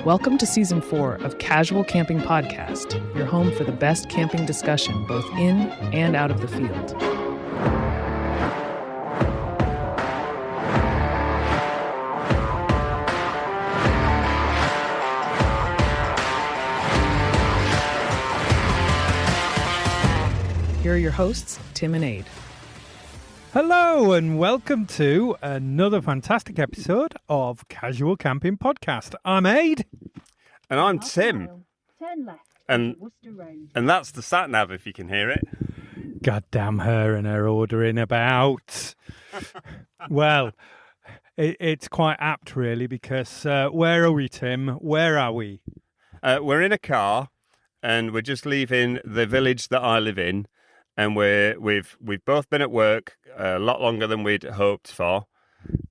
Welcome to Season 4 of Casual Camping Podcast, your home for the best camping discussion both in and out of the field. Here are your hosts, Tim and Ade. Hello and welcome to another fantastic episode of Casual Camping Podcast. I'm Ade. And I'm Tim. Turn left And Worcester Road. and that's the sat nav if you can hear it. God damn her and her ordering about. Well, it's quite apt really because where are we, Tim? Where are we? We're in a car and we're just leaving the village that I live in, and we've both been at work a lot longer than we'd hoped for,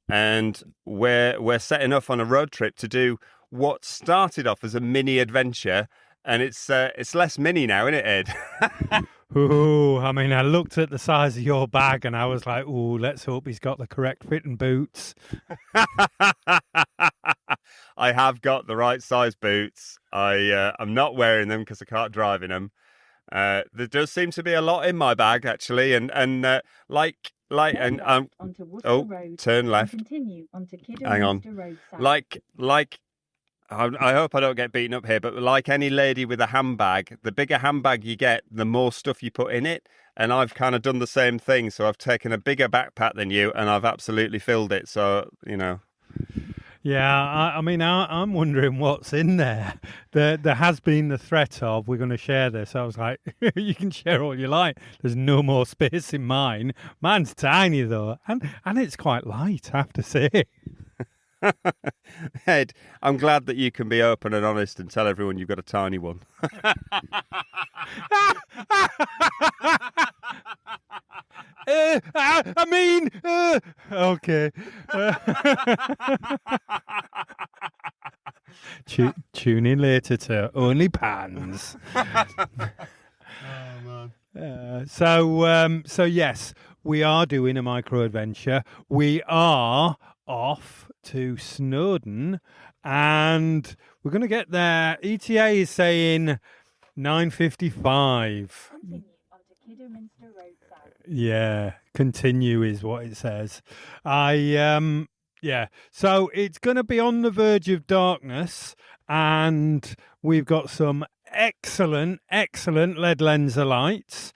and we're setting off on a road trip to do what started off as a mini adventure, and it's less mini now, isn't it, Ed? Ooh, I mean, I looked at the size of your bag and I was like, ooh, let's hope he's got the correct fitting boots. I have got the right size boots. I'm not wearing them because I can't drive in them. There does seem to be a lot in my bag actually, and like and Onto Worcester oh, Road turn left. and continue onto Hang on. Kidderminster Road South. Like I hope I don't get beaten up here, but like any lady with a handbag, the bigger handbag you get, the more stuff you put in it. And I've kind of done the same thing. So I've taken a bigger backpack than you, and I've absolutely filled it. So, you know. Yeah, I mean, I'm wondering what's in there. There has been the threat of, we're going to share this. I was like, you can share all you like. There's no more space in mine. Mine's tiny, though. And it's quite light, I have to say. Ed, I'm glad that you can be open and honest and tell everyone you've got a tiny one. Okay. Tune in later to Only Pans. So yes, we are doing a micro adventure. We are off to Snowdon, and we're going to get there. ETA is saying 9:55. Continue onto Kidderminster Road South. Yeah, continue is what it says. Yeah. So it's going to be on the verge of darkness, and we've got some excellent lead lenser lights,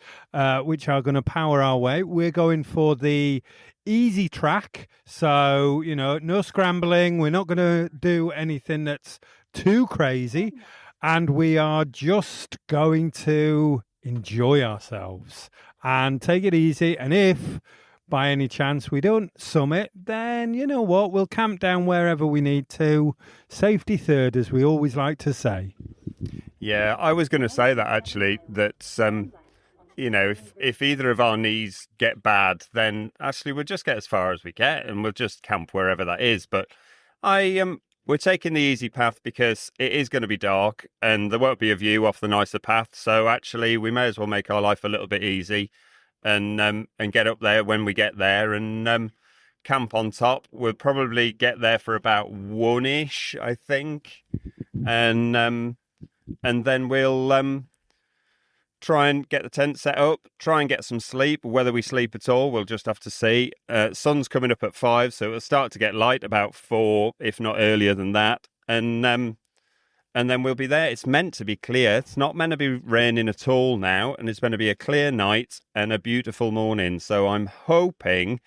which are going to power our way. We're going for the easy track, so no scrambling. We're not going to do anything that's too crazy, and we are just going to enjoy ourselves and take it easy. And if by any chance we don't summit, then you know what, we'll camp down wherever we need to. Safety third, as we always like to say. Yeah, I was going to say that actually, that if either of our knees get bad, then actually we'll just get as far as we get and we'll just camp wherever that is. But we're taking the easy path because it is going to be dark and there won't be a view off the nicer path. So actually we may as well make our life a little bit easy and get up there when we get there and camp on top. We'll probably get there for about 1-ish, I think. And then we'll try and get the tent set up, try and get some sleep. Whether we sleep at all, we'll just have to see. Sun's coming up at 5, so it'll start to get light about 4, if not earlier than that. And then we'll be there. It's meant to be clear. It's not meant to be raining at all now, and it's going to be a clear night and a beautiful morning. So I'm hoping,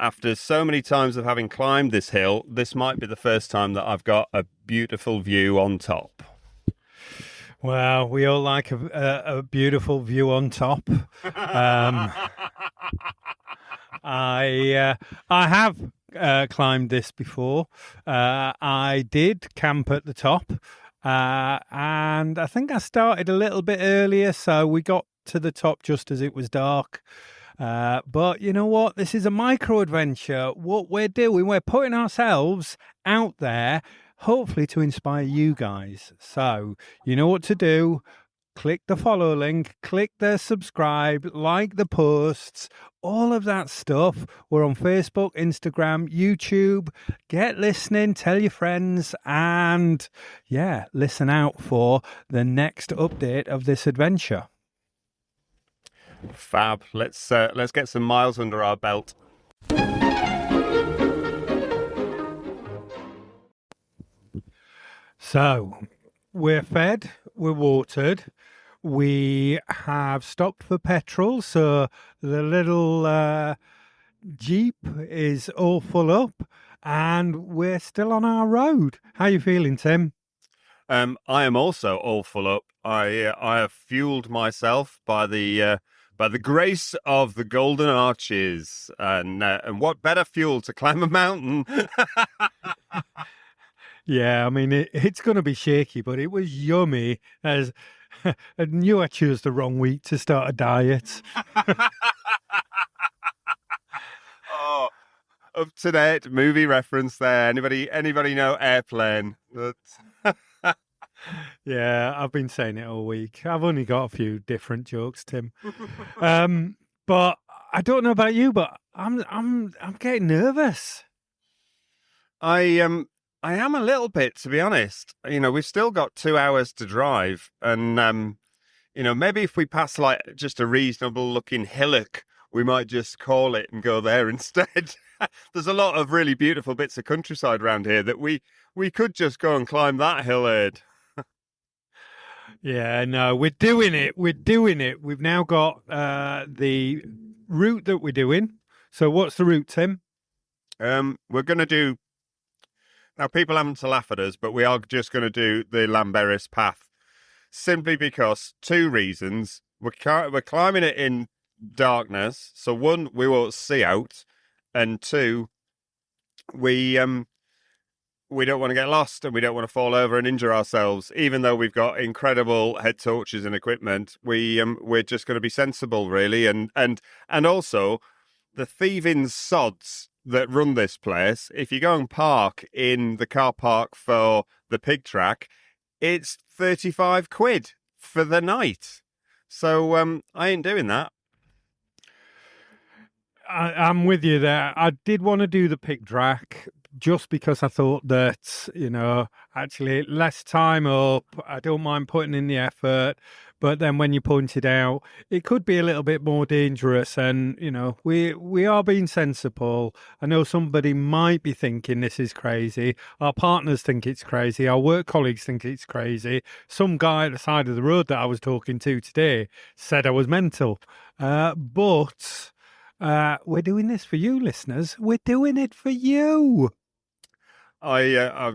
after so many times of having climbed this hill, this might be the first time that I've got a beautiful view on top. Well, we all like a beautiful view on top. I have climbed this before. I did camp at the top, and I think I started a little bit earlier, so we got to the top just as it was dark. But you know what? This is a micro adventure. What we're doing, we're putting ourselves out there, hopefully to inspire you guys. So you know what to do. Click the follow link, click the subscribe, like the posts, all of that stuff. We're on Facebook, Instagram, YouTube. Get listening, tell your friends, and yeah, listen out for the next update of this adventure. Fab. Let's get some miles under our belt. So, we're fed, we're watered, we have stopped for petrol, so the little Jeep is all full up, and we're still on our road. How you feeling, Tim? I am also all full up. I have fueled myself by the grace of the Golden Arches, and what better fuel to climb a mountain? Yeah, I mean, it's going to be shaky, but it was yummy. As I knew I chose the wrong week to start a diet. Oh, up to date movie reference there. Anybody know Airplane? Yeah, I've been saying it all week. I've only got a few different jokes, Tim. But I don't know about you, but I'm getting nervous. I am a little bit, to be honest. You know, we've still got 2 hours to drive, and you know, maybe if we pass like just a reasonable looking hillock, we might just call it and go there instead. There's a lot of really beautiful bits of countryside around here that we could just go and climb that hill, Ed. Yeah, no, we're doing it. We're doing it. We've now got the route that we're doing. So what's the route, Tim? We're going to do... Now, people haven't to laugh at us, but we are just going to do the Llanberis path. Simply because, two reasons. We're climbing it in darkness. So one, we won't see out. And two, we don't want to get lost, and we don't want to fall over and injure ourselves. Even though we've got incredible head torches and equipment, we're just going to be sensible, really. And also, the thieving sods that run this place, if you go and park in the car park for the pig track, it's 35 quid for the night. So I ain't doing that. I'm with you there. I did want to do the pig track just because I thought that, you know, actually less time up. I don't mind putting in the effort. But then when you pointed out, it could be a little bit more dangerous. And, you know, we are being sensible. I know somebody might be thinking this is crazy. Our partners think it's crazy. Our work colleagues think it's crazy. Some guy at the side of the road that I was talking to today said I was mental. But we're doing this for you, listeners. We're doing it for you. I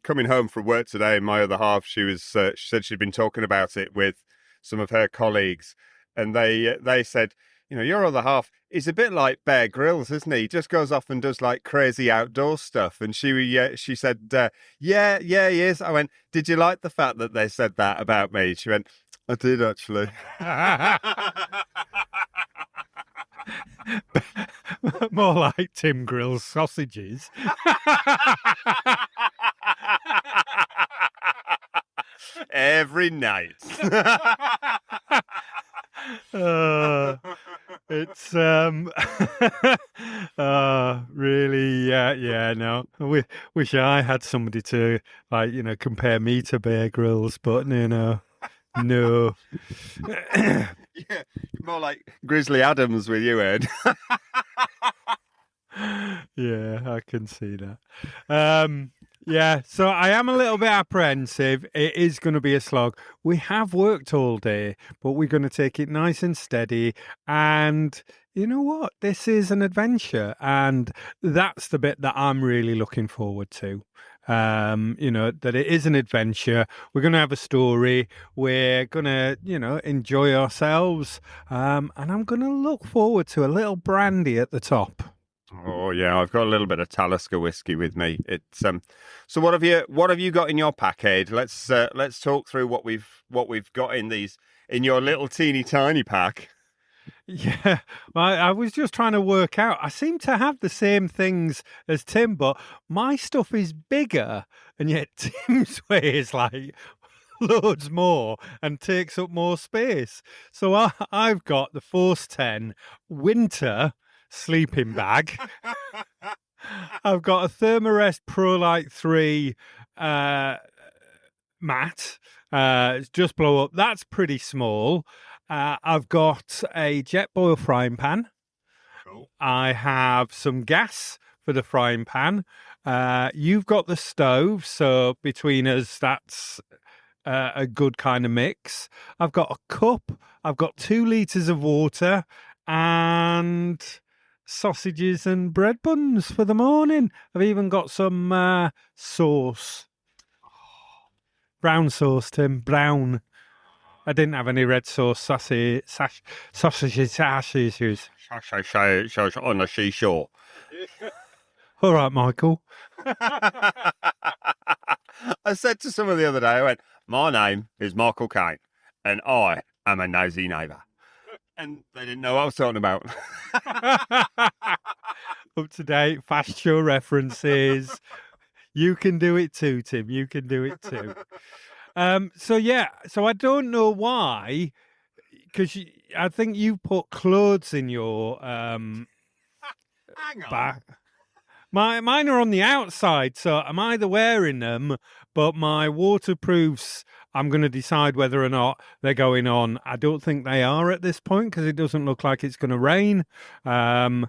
coming home from work today, my other half, she said she'd been talking about it with some of her colleagues, and they said, you know, your other half is a bit like Bear Grylls, isn't he? He just goes off and does like crazy outdoor stuff. And she said, yeah, he is. I went, did you like the fact that they said that about me? She went, I did actually. More like Tim Grill's sausages. Every night. It's really, yeah, no. Wish I had somebody to, like, you know, compare me to Bear Grylls, but no. Yeah, more like Grizzly Adams with you, Ed. Yeah, I can see that. Yeah, so I am a little bit apprehensive. It is going to be a slog. We have worked all day, but we're going to take it nice and steady. And you know what? This is an adventure. And that's the bit that I'm really looking forward to. You know, that it is an adventure. We're going to have a story. We're going to, you know, enjoy ourselves. And I'm going to look forward to a little brandy at the top. Oh yeah, I've got a little bit of Talisker whiskey with me. It's So what have you got in your pack, Ade? Let's talk through what we've got in your little teeny tiny pack. Yeah, well, I was just trying to work out. I seem to have the same things as Tim, but my stuff is bigger, and yet Tim's way is like loads more and takes up more space. So I've got the Force 10 winter sleeping bag. I've got a Thermarest ProLite 3 mat. It's just blow up. That's pretty small. I've got a jet boil frying pan. Cool. I have some gas for the frying pan. You've got the stove, so between us, that's a good kind of mix. I've got a cup. I've got 2 litres of water and sausages and bread buns for the morning. I've even got some sauce. Brown sauce, Tim. Brown. I didn't have any red sauce sausages. On the seashore. All right, Michael. I said to someone the other day, I went, my name is Michael Caine, and I am a nosy neighbour. And they didn't know what I was talking about. Up to date, fast show references. You can do it too, Tim. You can do it too. So I don't know why, because I think you put clothes in your Hang on. back. Mine are on the outside, so I'm either wearing them, but my waterproofs, I'm going to decide whether or not they're going on. I don't think they are at this point because it doesn't look like it's going to rain. I've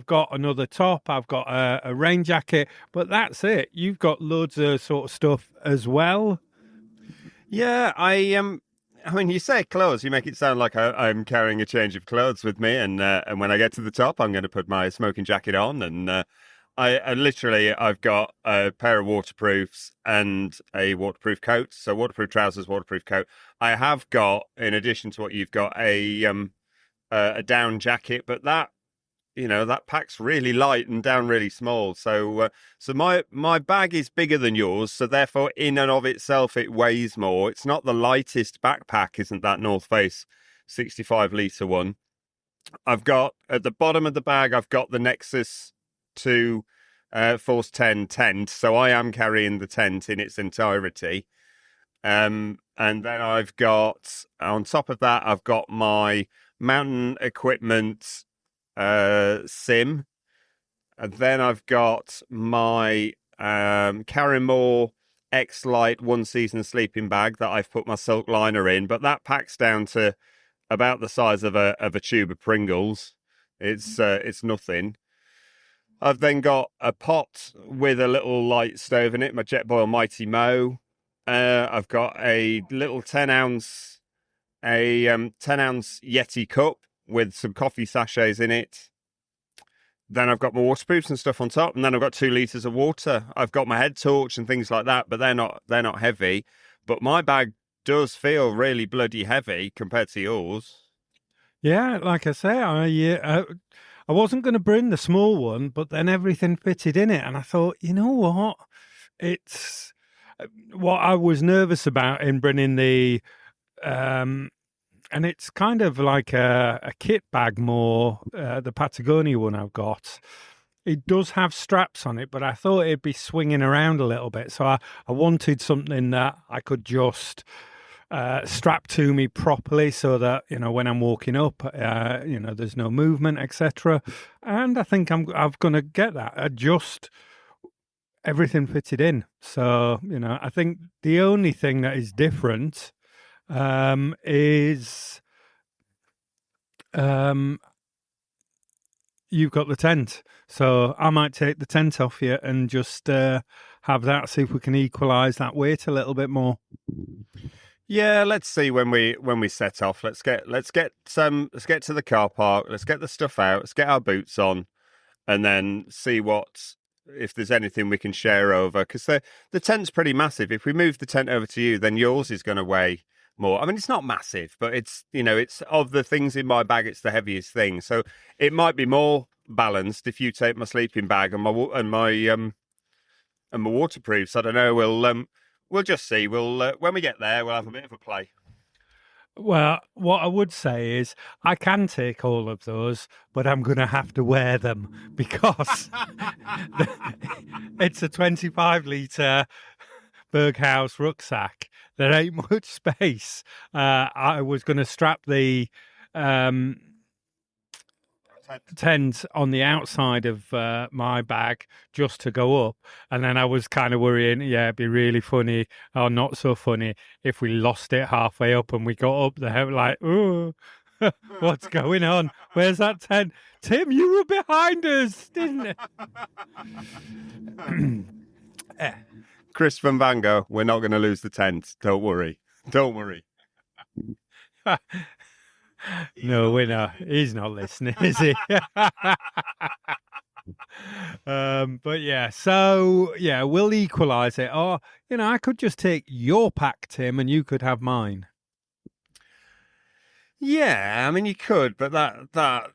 got another top. I've got a rain jacket, but that's it. You've got loads of sort of stuff as well. Yeah, I mean, you say clothes, you make it sound like I'm carrying a change of clothes with me, and when I get to the top, I'm going to put my smoking jacket on, and I've got a pair of waterproofs and a waterproof coat, so waterproof trousers, waterproof coat. I have got, in addition to what you've got, a down jacket, but that pack's really light and down really small. So my bag is bigger than yours. So therefore, in and of itself, it weighs more. It's not the lightest backpack, isn't that North Face 65-litre one? I've got, at the bottom of the bag, I've got the Nexus 2 Force 10 tent. So I am carrying the tent in its entirety. And then I've got, on top of that, I've got my mountain equipment sim, and then I've got my Carrymore X-Lite 1 season sleeping bag that I've put my silk liner in, but that packs down to about the size of a tube of Pringles. It's nothing. I've then got a pot with a little light stove in it, my Jetboil Mighty Mo. I've got a little 10-ounce Yeti cup with some coffee sachets in it. Then I've got my waterproofs and stuff on top, and then I've got 2 litres of water. I've got my head torch and things like that, but they're not heavy. But my bag does feel really bloody heavy compared to yours. Yeah, like I say, I wasn't going to bring the small one, but then everything fitted in it, and I thought, you know what? It's what I was nervous about in bringing the. And it's kind of like a kit bag more, the Patagonia one I've got. It does have straps on it, but I thought it'd be swinging around a little bit. So I wanted something that I could just strap to me properly so that, when I'm walking up, there's no movement, etc. And I think I'm going to get that. Everything fitted in. So, I think the only thing that is different is you've got the tent, so I might take the tent off you and just have that, see if we can equalize that weight a little bit more. Yeah, let's see when we set off. Let's get to the car park. Let's get the stuff out. Let's get our boots on, and then see if there's anything we can share over. Because the tent's pretty massive. If we move the tent over to you, then yours is going to weigh more. I mean, it's not massive, but it's of the things in my bag, it's the heaviest thing. So it might be more balanced if you take my sleeping bag and my waterproofs. I don't know. We'll just see. We'll when we get there, we'll have a bit of a play. Well, what I would say is I can take all of those, but I'm going to have to wear them because it's a 25-litre Berghaus rucksack. There ain't much space. I was going to strap the tent on the outside of my bag just to go up, and then I was kind of worrying, it'd be really funny or not so funny if we lost it halfway up and we got up there like, oh, what's going on? Where's that tent? Tim, you were behind us, didn't it? Chris van Vango, we're not going to lose the tent. Don't worry. No, we're not. He's not listening, is he? But yeah, so yeah, we'll equalise it. Or, I could just take your pack, Tim, and you could have mine. Yeah, I mean, you could, but that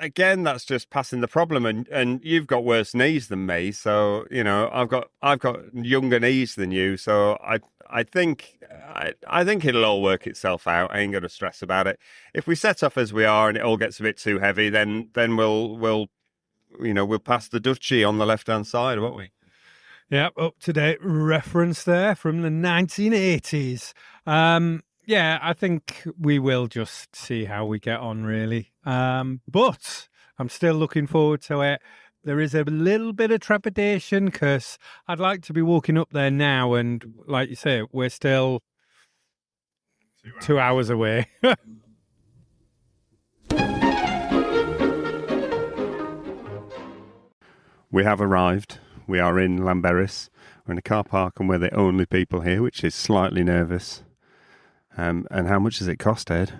again, that's just passing the problem. And you've got worse knees than me, so I've got younger knees than you, so I think it'll all work itself out. I ain't going to stress about it. If we set off as we are and it all gets a bit too heavy, then we'll pass the duchy on the left hand side, won't we? Yep, up to date reference there from the 1980s. Yeah, I think we will just see how we get on, really. But I'm still looking forward to it. There is a little bit of trepidation because I'd like to be walking up there now. And like you say, we're still 2 hours away. We have arrived. We are in Llanberis. We're in a car park and we're the only people here, which is slightly nervous. And how much does it cost, Ed?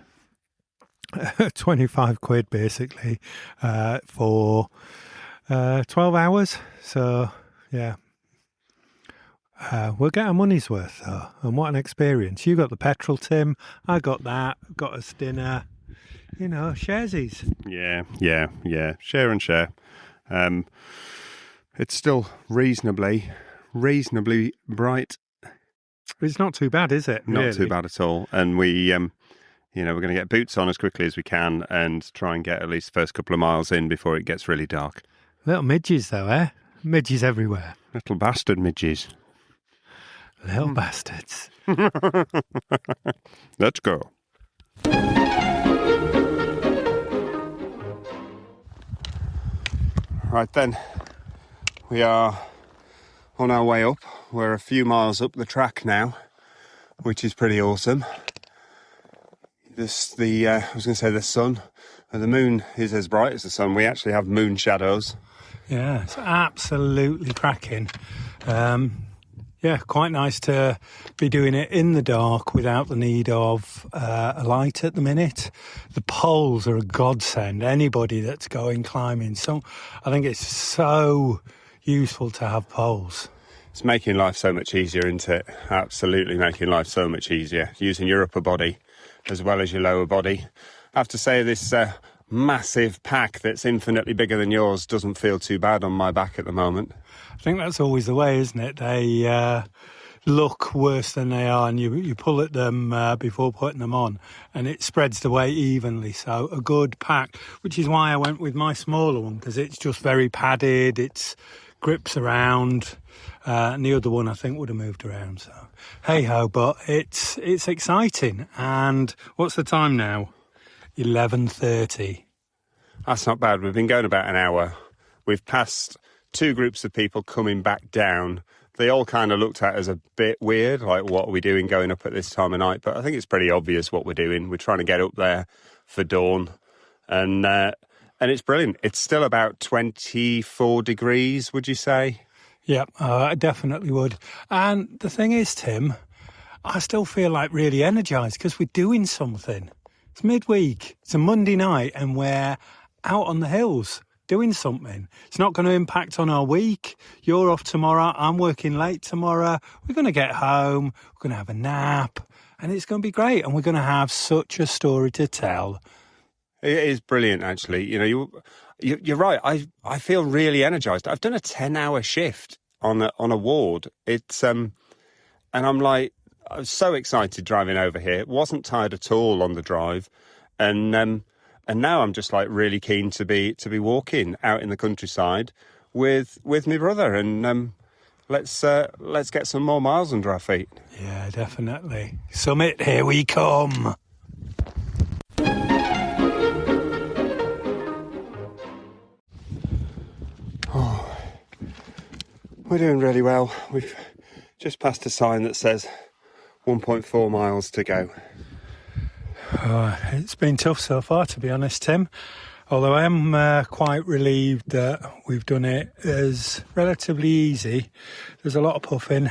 25 quid, basically, for 12 hours. So, yeah. We'll get our money's worth, though. And what an experience. You got the petrol, Tim. I got that. Got us dinner. Sharesies. Yeah. Share and share. It's still reasonably bright. It's not too bad, is it? Not really? too bad at all. And we, we're going to get boots on as quickly as we can and try and get at least the first couple of miles in before it gets really dark. Little midges, though, eh? Midges everywhere. Little bastard midges. Little bastards. Let's go. Right then, we are on our way up. We're a few miles up the track now, which is pretty awesome. I was going to say the sun, and the moon is as bright as the sun. We actually have moon shadows. Yeah, it's absolutely cracking. Yeah, quite nice to be doing it in the dark without the need of a light at the minute. The poles are a godsend. Anybody that's going climbing, so I think it's so useful to have poles. It's making life so much easier, isn't it? Absolutely making life so much easier. Using your upper body as well as your lower body. I have to say this massive pack that's infinitely bigger than yours doesn't feel too bad on my back at the moment. I think that's always the way, isn't it? They look worse than they are, and you pull at them before putting them on, and it spreads the weight evenly. So a good pack, which is why I went with my smaller one, because it's just very padded, it grips around, and the other one I think would have moved around. So hey-ho, but it's exciting. And what's the time now? 11:30. That's not bad. We've been going about an hour. We've passed 2 groups of people coming back down. They all kind of looked at us a bit weird, like, what are we doing going up at this time of night? But I think it's pretty obvious what we're doing. We're trying to get up there for dawn. And it's brilliant. It's still about 24 degrees, would you say? Yeah, I definitely would. And the thing is, Tim, I still feel like really energised because we're doing something. It's midweek. It's a Monday night and we're out on the hills doing something. It's not going to impact on our week. You're off tomorrow. I'm working late tomorrow. We're going to get home. We're going to have a nap and it's going to be great. And we're going to have such a story to tell. It is brilliant, actually. You're right. I feel really energised. I've done a 10-hour shift on a ward. It's and I'm like, I was so excited driving over here. Wasn't tired at all on the drive, and now I'm just like really keen to be walking out in the countryside with my brother, and let's get some more miles under our feet. Yeah, definitely. Summit, here we come. Oh, we're doing really well. We've just passed a sign that says 1.4 miles to go. It's been tough so far, to be honest, Tim. Although I am quite relieved that we've done it as relatively easy. There's a lot of puffing.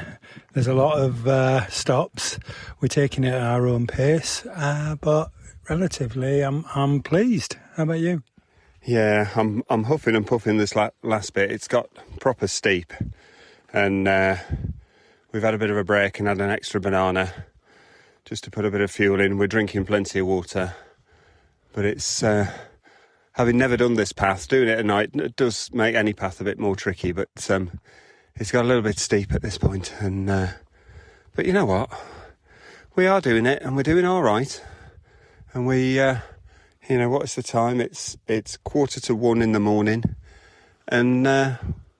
There's a lot of stops. We're taking it at our own pace, but relatively, I'm pleased. How about you? Yeah, I'm huffing and puffing this last bit. It's got proper steep, and we've had a bit of a break and had an extra banana just to put a bit of fuel in. We're drinking plenty of water, but it's having never done this path, doing it at night does make any path a bit more tricky. But it's got a little bit steep at this point, and but you know what? We are doing it, and we're doing all right. And we, what's the time? It's 1:45 in the morning, and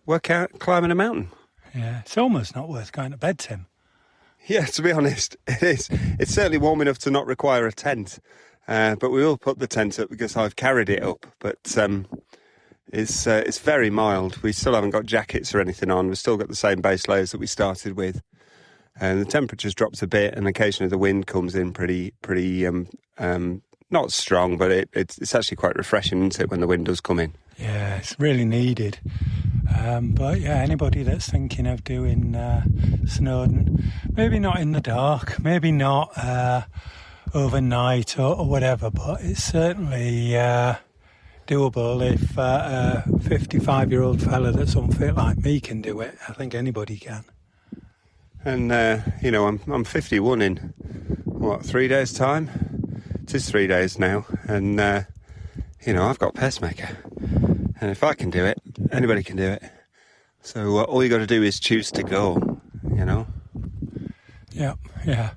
we're climbing a mountain. Yeah, it's almost not worth going to bed, Tim. Yeah, to be honest, it is. It's certainly warm enough to not require a tent, but we will put the tent up because I've carried it up. But it's very mild. We still haven't got jackets or anything on. We've still got the same base layers that we started with, and the temperature's dropped a bit. And occasionally the wind comes in pretty not strong, but it's actually quite refreshing, isn't it, when the wind does come in? Yeah, it's really needed. But yeah, anybody that's thinking of doing Snowdon, maybe not in the dark, maybe not overnight or whatever, but it's certainly doable if a 55-year-old fella that's unfit like me can do it. I think anybody can. And, I'm 51 in, 3 days' time? It is 3 days now, and, I've got a pacemaker. And if I can do it, anybody can do it. So all you got to do is choose to go, Yeah.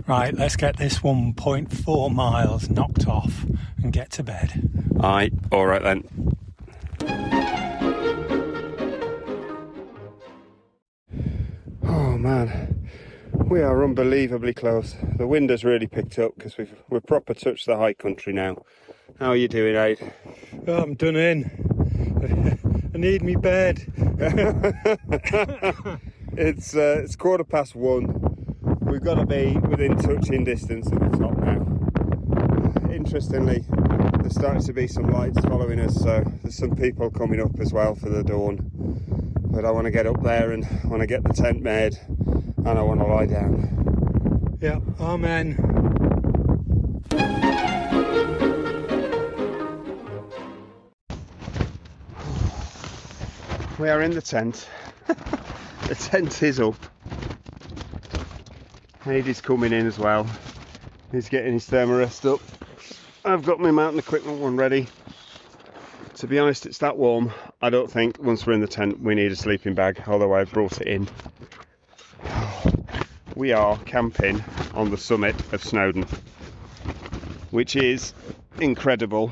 Right, let's get this 1.4 miles knocked off and get to bed. Aye, all right then. Oh man, we are unbelievably close. The wind has really picked up because we've proper touched the high country now. How are you doing, Ade? Oh, I'm done in. I need me bed. It's 1:15. We've got to be within touching distance at the top now. Interestingly, there's starting to be some lights following us, so there's some people coming up as well for the dawn. But I want to get up there and I want to get the tent made and I want to lie down. Yeah, amen. We are in the tent. The tent is up. Ade's coming in as well. He's getting his thermarest up. I've got my mountain equipment one ready. To be honest, it's that warm. I don't think once we're in the tent we need a sleeping bag, although I've brought it in. We are camping on the summit of Snowdon, which is incredible.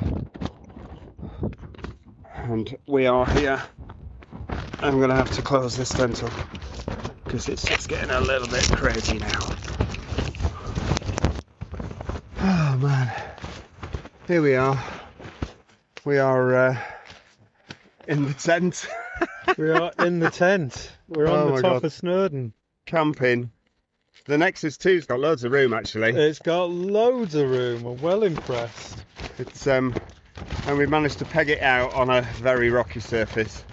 And we are here. I'm going to have to close this tent up because it's just getting a little bit crazy now. Oh man, here we are. We are in the tent. We are in the tent. We're on the top of Snowdon. Camping. The Nexus 2's got loads of room actually. It's got loads of room. I'm well impressed. It's and we managed to peg it out on a very rocky surface.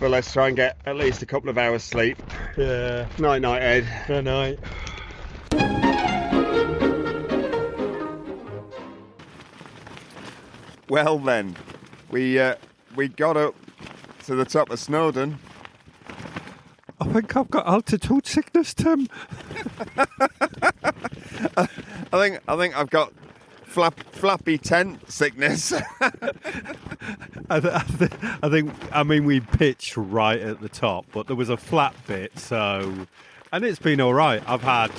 Well, let's try and get at least a couple of hours sleep. Yeah. Night, Ed. Good night. Well then, we got up to the top of Snowdon. I think I've got altitude sickness, Tim. I think I've got flappy tent sickness. I mean, we pitched right at the top, but there was a flat bit, so, and it's been all right. I've had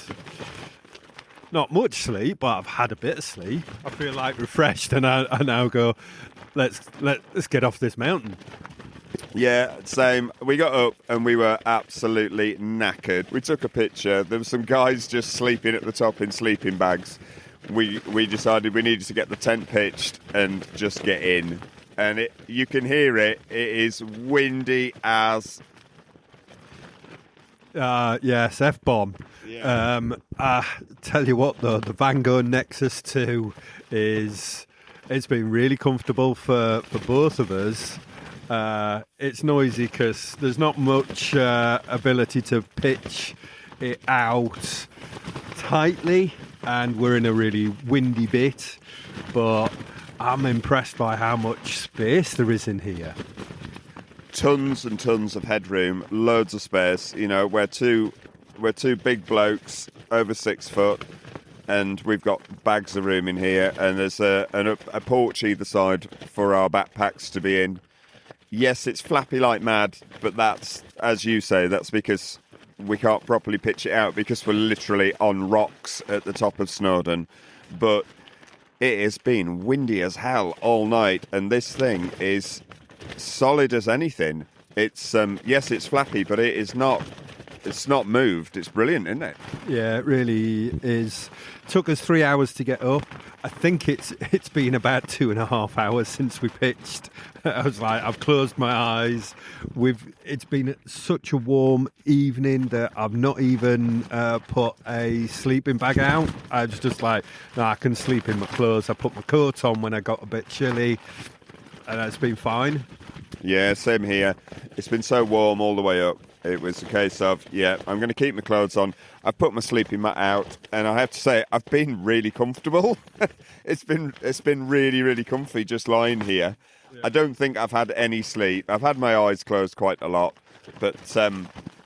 not much sleep, but I've had a bit of sleep. I feel like refreshed, and I now go, let's get off this mountain. Yeah, same. We got up and we were absolutely knackered. We took a picture. There were some guys just sleeping at the top in sleeping bags. We decided we needed to get the tent pitched and just get in. And you can hear it. It is windy as... Yes, F-bomb. Yeah. Tell you what, though, the Vanguard Nexus 2 it's been really comfortable for both of us. It's noisy because there's not much ability to pitch it out tightly, and we're in a really windy bit, but I'm impressed by how much space there is in here. Tons and tons of headroom, loads of space. You know, we're two big blokes over 6 foot, and we've got bags of room in here, and there's a porch either side for our backpacks to be in. Yes, it's flappy like mad, but that's, as you say, that's because we can't properly pitch it out because we're literally on rocks at the top of Snowdon. But it has been windy as hell all night, and this thing is solid as anything. It's yes, it's flappy, but it's not moved. It's brilliant, isn't it? Yeah, it really is. Took us 3 hours to get up. I think it's been about 2.5 hours since we pitched. I was like, I've closed my eyes. It's been such a warm evening that I've not even put a sleeping bag out. I was just like, no, I can sleep in my clothes. I put my coat on when I got a bit chilly, and it's been fine. Yeah, same here. It's been so warm all the way up. It was a case of, yeah, I'm going to keep my clothes on. I've put my sleeping mat out, and I have to say, I've been really comfortable. It's been really, really comfy just lying here. Yeah. I don't think I've had any sleep. I've had my eyes closed quite a lot, but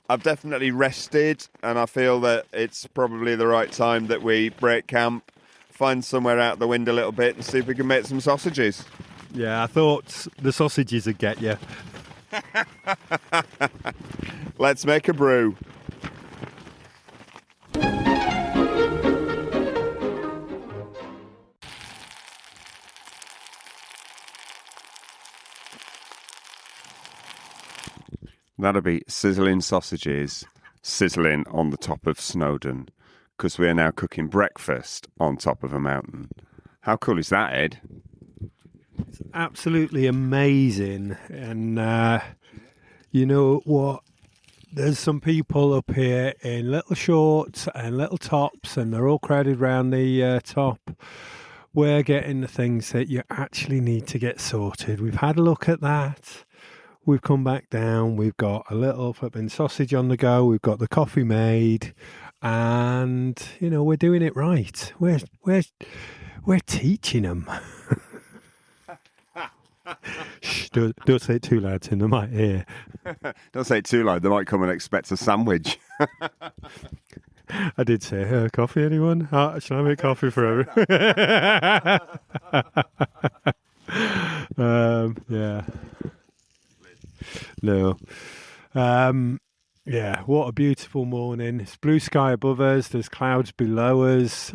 I've definitely rested, and I feel that it's probably the right time that we break camp, find somewhere out the wind a little bit, and see if we can make some sausages. Yeah, I thought the sausages would get you. Let's make a brew. That'll be sizzling sausages, sizzling on the top of Snowdon, because we are now cooking breakfast on top of a mountain. How cool is that, Ed? It's absolutely amazing. And you know what? There's some people up here in little shorts and little tops, and they're all crowded around the top. We're getting the things that you actually need to get sorted. We've had a look at that. We've come back down. We've got a little flipping sausage on the go. We've got the coffee made, and you know we're doing it right. We're teaching them. Shh, don't say it too loud, Tim. They might hear. Don't say it too loud. They might come and expect a sandwich. I did say, coffee, anyone? Shall I make coffee for everyone? Yeah. No. Yeah, what a beautiful morning. It's blue sky above us. There's clouds below us.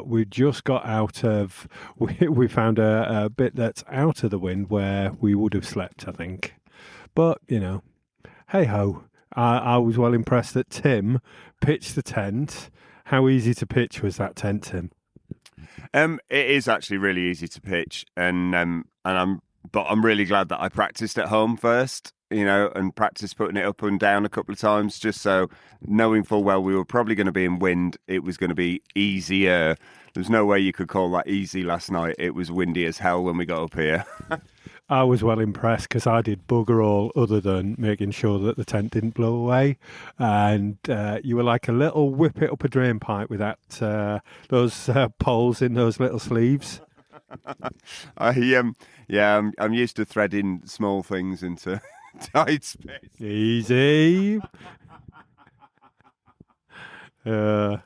We just got out of... We found a bit that's out of the wind where we would have slept, I think. But, you know, hey-ho. I was well impressed that Tim pitched the tent. How easy to pitch was that tent, Tim? It is actually really easy to pitch, and I'm really glad that I practiced at home first, you know, and practiced putting it up and down a couple of times, just so, knowing full well we were probably going to be in wind, it was going to be easier. There's no way you could call that easy last night. It was windy as hell when we got up here. I was well impressed because I did bugger all other than making sure that the tent didn't blow away. And you were like a little whip it up a drain pipe with that those poles in those little sleeves. I'm used to threading small things into tight space. Easy. I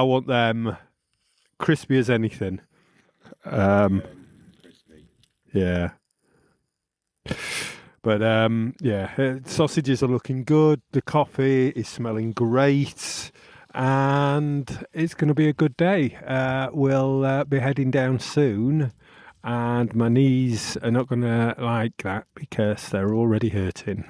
want them crispy as anything. Yeah. But sausages are looking good. The coffee is smelling great. and it's going to be a good day. We'll be heading down soon, and my knees are not going to like that because they're already hurting.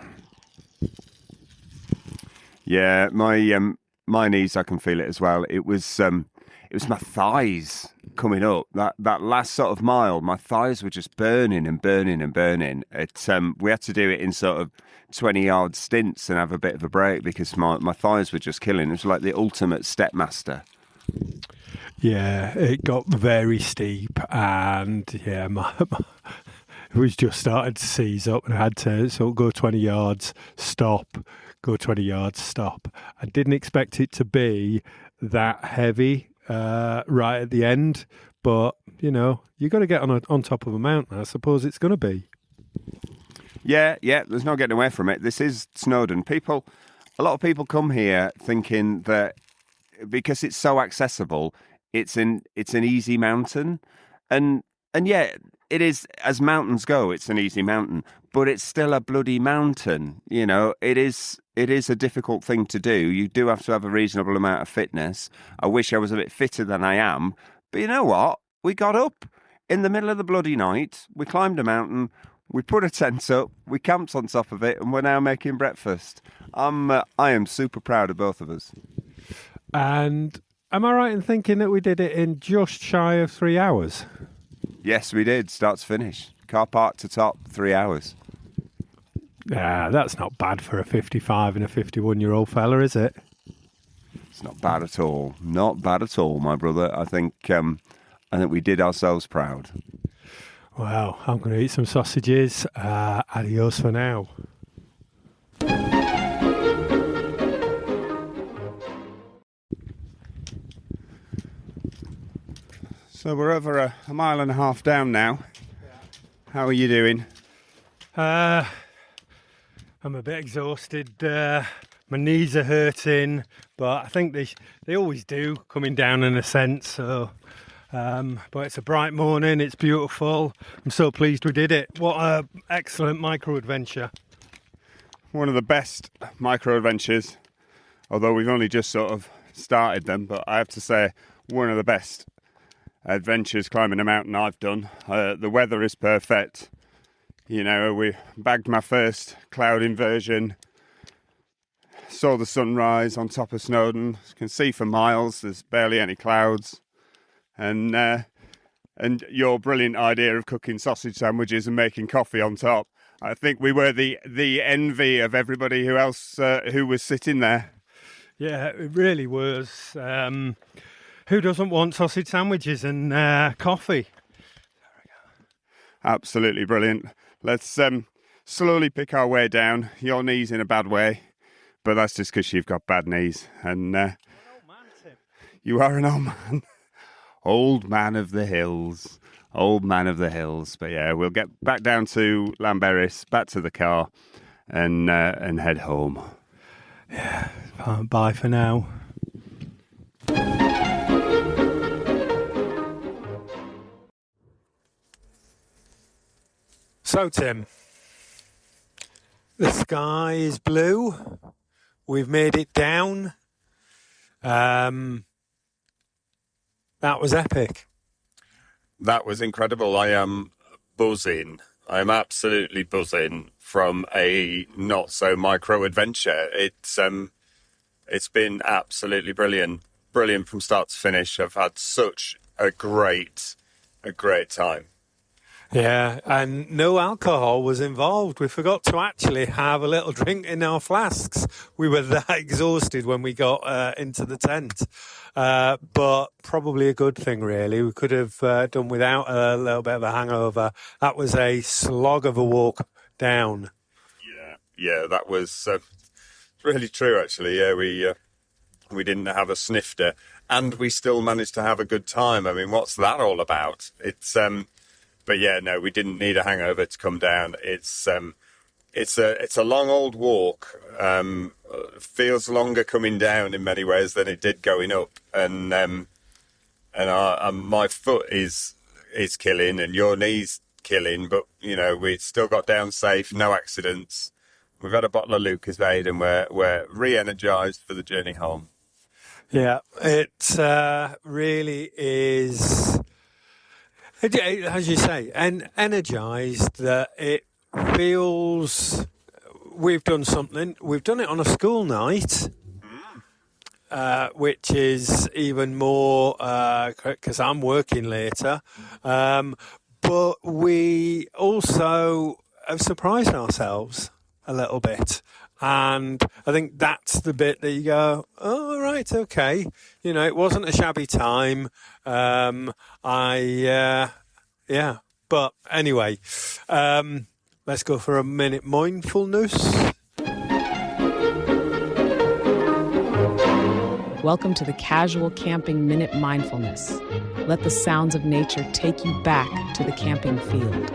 Yeah, my knees, I can feel it as well. It was my thighs coming up. That last sort of mile, my thighs were just burning and burning and burning. We had to do it in sort of 20-yard stints and have a bit of a break because my thighs were just killing. It was like the ultimate stepmaster. Yeah, it got very steep, and yeah, it was just starting to seize up, and I had to sort of go 20 yards, stop, go 20 yards, stop. I didn't expect it to be that heavy right at the end, but you know, you got to get on top of a mountain. I suppose it's going to be. Yeah, there's no getting away from it. This is Snowdon. A lot of people come here thinking that because it's so accessible, it's an easy mountain, and yeah, it is. As mountains go, it's an easy mountain, but it's still a bloody mountain. You know, it is a difficult thing to do. You do have to have a reasonable amount of fitness. I wish I was a bit fitter than I am, but you know what? We got up in the middle of the bloody night. We climbed a mountain. We put a tent up, we camped on top of it, and we're now making breakfast. I am super proud of both of us. And am I right in thinking that we did it in just shy of 3 hours? Yes, we did, start to finish. Car park to top, 3 hours. Yeah, that's not bad for a 55 and a 51-year-old fella, is it? It's not bad at all. Not bad at all, my brother. I think we did ourselves proud. Well, I'm going to eat some sausages. Adios for now. So we're over a mile and a half down now. How are you doing? I'm a bit exhausted. My knees are hurting, but I think they always do coming down an ascent. So, but it's a bright morning. It's beautiful. I'm so pleased we did it. What a excellent micro adventure! One of the best micro adventures, although we've only just sort of started them. But I have to say, one of the best adventures climbing a mountain I've done. The weather is perfect. You know, we bagged my first cloud inversion, saw the sunrise on top of Snowdon, you can see for miles, there's barely any clouds, and your brilliant idea of cooking sausage sandwiches and making coffee on top. I think we were the envy of everybody who was sitting there. Yeah, it really was. Who doesn't want sausage sandwiches and coffee? Absolutely brilliant. Let's slowly pick our way down. Your knee's in a bad way, but that's just because you've got bad knees. And An old man, Tim. you are an old man. Old man of the hills. Old man of the hills. But yeah, we'll get back down to Llanberis, back to the car, and head home. Yeah, bye for now. So, Tim, the sky is blue. We've made it down. That was epic. That was incredible. I am buzzing. I am absolutely buzzing from a not so micro adventure. It's been absolutely brilliant from start to finish. I've had such a great time. Yeah, and no alcohol was involved. We forgot to actually have a little drink in our flasks. We were that exhausted when we got into the tent. But probably a good thing, really. We could have done without a little bit of a hangover. That was a slog of a walk down. Yeah, that was really true, actually. Yeah, we didn't have a snifter, and we still managed to have a good time. I mean, what's that all about? But yeah, no, we didn't need a hangover to come down. It's a long old walk. Feels longer coming down in many ways than it did going up, and my foot is killing, and your knee's killing. But you know, we still got down safe, no accidents. We've had a bottle of Lucasade, and we're re-energized for the journey home. Yeah, it really is, as you say, energized that it feels we've done something. We've done it on a school night, which is even more because I'm working later. But we also have surprised ourselves a little bit. And I think that's the bit that you go, oh, right, okay. You know, it wasn't a shabby time. But anyway, let's go for a minute mindfulness. Welcome to the Casual Camping Minute Mindfulness. Let the sounds of nature take you back to the camping field.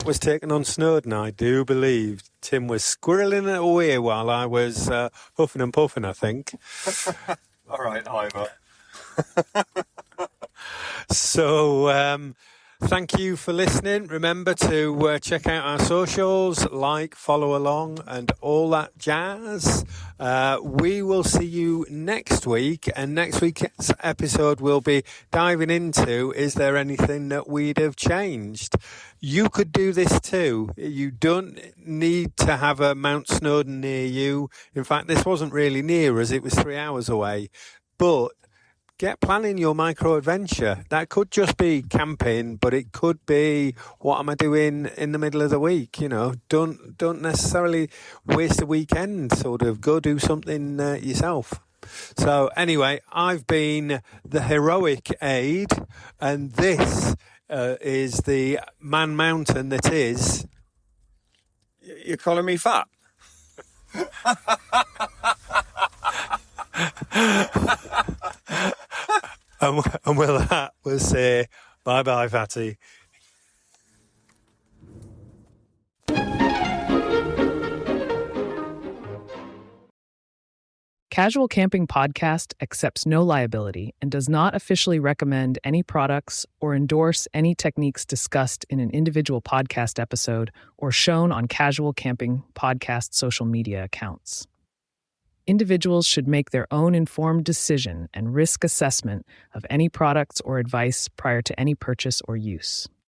Was taken on Snowdon, I do believe. Tim was squirreling it away while I was huffing and puffing, I think. All right, Ivor. So, thank you for listening. Remember to check out our socials, like, follow along, and all that jazz. We will see you next week, and next week's episode will be diving into, is there anything that we'd have changed? You could do this too. You don't need to have a Mount Snowdon near you. In fact, this wasn't really near us. It was 3 hours away. But get planning your micro adventure. That could just be camping, but it could be, what am I doing in the middle of the week? You know, don't necessarily waste a weekend. Sort of go do something yourself. So anyway, I've been the heroic Ade, and this is the man mountain that is. You're calling me fat? And with that, we'll say bye-bye, Fatty. Casual Camping Podcast accepts no liability and does not officially recommend any products or endorse any techniques discussed in an individual podcast episode or shown on Casual Camping Podcast social media accounts. Individuals should make their own informed decision and risk assessment of any products or advice prior to any purchase or use.